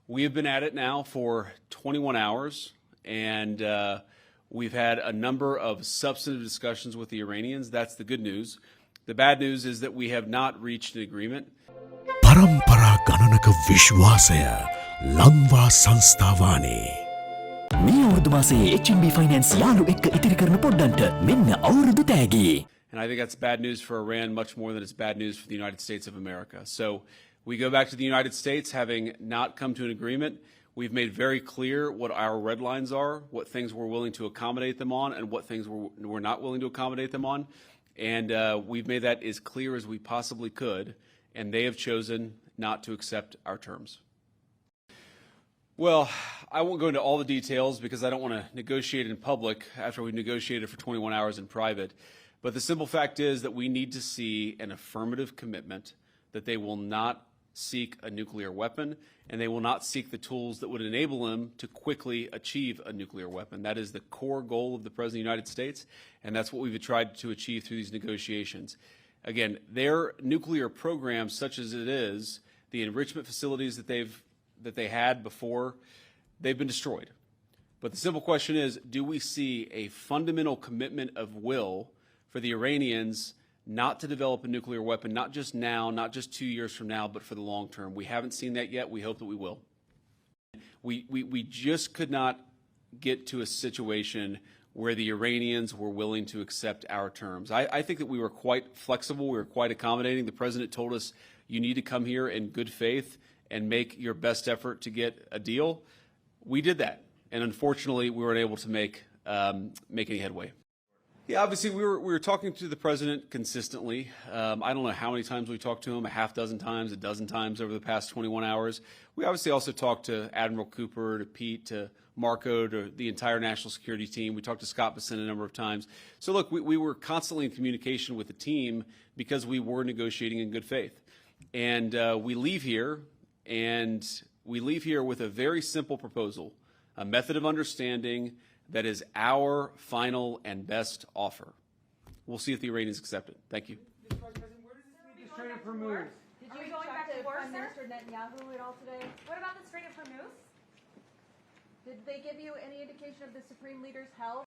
We have been at it now for 21 hours, and we've had a number of substantive discussions with the Iranians. That's the good news. The bad news is that we have not reached an agreement. පරම්පරා ගණනක විශ්වාසය ලංවා සංස්ථාවානේ. මේ අවුරුදු මාසයේ HMB Finance යාළු එක්ක ඉතිරි කරන පොඩ්ඩන්ට මෙන්න අවුරුදු තෑගි. And I think that's bad news for Iran much more than it's bad news for the United States of America. So we go back to the United States having not come to an agreement. We've made very clear what our red lines are, what things we're willing to accommodate them on, and what things we're not willing to accommodate them on. And we've made that as clear as we possibly could, and they have chosen not to accept our terms. Well, I won't go into all the details because I don't want to negotiate in public after we've negotiated for 21 hours in private. But the simple fact is that we need to see an affirmative commitment that they will not seek a nuclear weapon, and they will not seek the tools that would enable them to quickly achieve a nuclear weapon. That is the core goal of the President of the United States, and that's what we've tried to achieve through these negotiations. Again, their nuclear program, such as it is, the enrichment facilities that they had before, they've been destroyed. But the simple question is, do we see a fundamental commitment of will for the Iranians not to develop a nuclear weapon, not just now, not just 2 years from now, but for the long term? We haven't seen that yet. We hope that we will. We just could not get to a situation where the Iranians were willing to accept our terms. I think that we were quite flexible. We were quite accommodating. The president told us, you need to come here in good faith and make your best effort to get a deal. We did that. And unfortunately, we weren't able to make any headway. Yeah, obviously, we were talking to the president consistently. I don't know how many times we talked to him, a half dozen times, a dozen times over the past 21 hours. We obviously also talked to Admiral Cooper, to Pete, to Marco, to the entire national security team. We talked to Scott Bessent a number of times. So look, we were constantly in communication with the team because we were negotiating in good faith. And we leave here with a very simple proposal, a method of understanding that is our final and best offer. We'll see if the Iranians accept it. Thank you. Mr. Vice President, where does this lead the Strait of Hormuz? Did you going back to Prime Minister Netanyahu at all today? What about the Strait of Hormuz? Did they give you any indication of the Supreme Leader's health?